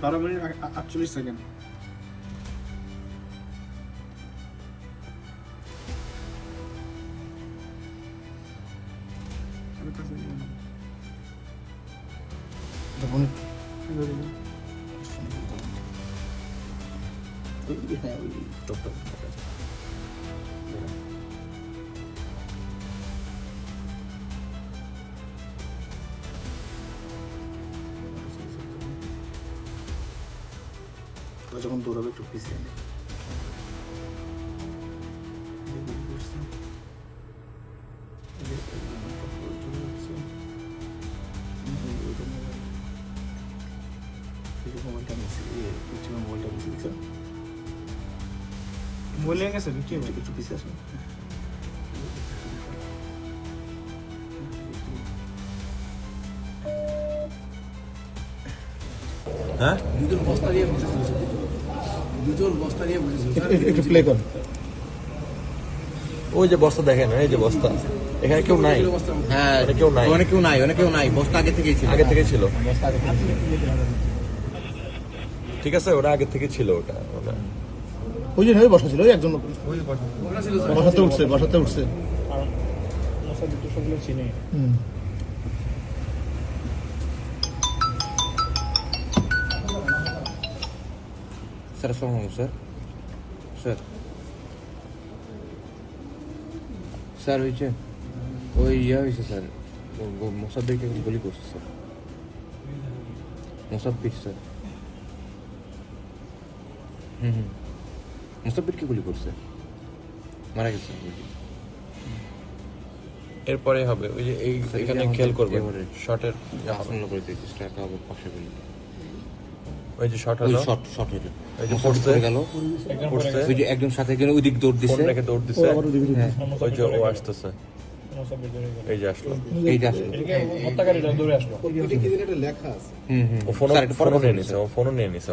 12 minute 48 second. যখন দৌড়াবে একটু পিছিয়ে নে। মোবাইল নিয়ে গেছে কি হবে? একটু পিছিয়ে আসুন। হ্যাঁ দুজন বস্তা নিয়ে বসেছিল, দুজন বস্তা নিয়ে বসেছিল। একটু প্লে কর। ওই যে বস্তা দেখেন, এই যে বস্তা, এখানে কেউ নাই। হ্যাঁ ওখানে কেউ নাই, অনেক কেউ নাই বস্তা আগে থেকেই ছিল। আগে থেকে ছিল। ঠিক আছে, ওরা আগে থেকে ছিল। ওটা ওই যে নয় বসা ছিল, ওই একজন লোক বসাতে উঠছে। স্যার আসসালামু আলাইকুম স্যার। স্যার হয়েছে ওই হয়েছে স্যার, মোসাদ্দেরকে গুলি করছে স্যার। মোসাব্বির স্যার। মোসাব্বিরকে গুলি করছে, মারা গেছে। এরপরে হবে ওই যে এখানে খেয়াল করবে শটের আসন্ন করে দিয়েছে স্ট্রাইকার হবে পাশে বলি। ওই যে শট ওই হলো, শট হলো, ওই যে মোসাব্বির পড়ছে পড়ে গেল, পড়ছে, ওই যে একজন সাথে গেলে ওই দিক দৌড় দিছে, ফোন রেখে দৌড় দিছে। হ্যাঁ ওই যে ও আসতেছে, এই যে আসলো, এই যে আসলো। হত্যাকারীরা দৌড়ে আসলো। এটা কি যেন একটা লেখা আছে। ও ফোনও নিয়ে নিছে, ও ফোনও নিয়ে নিছে।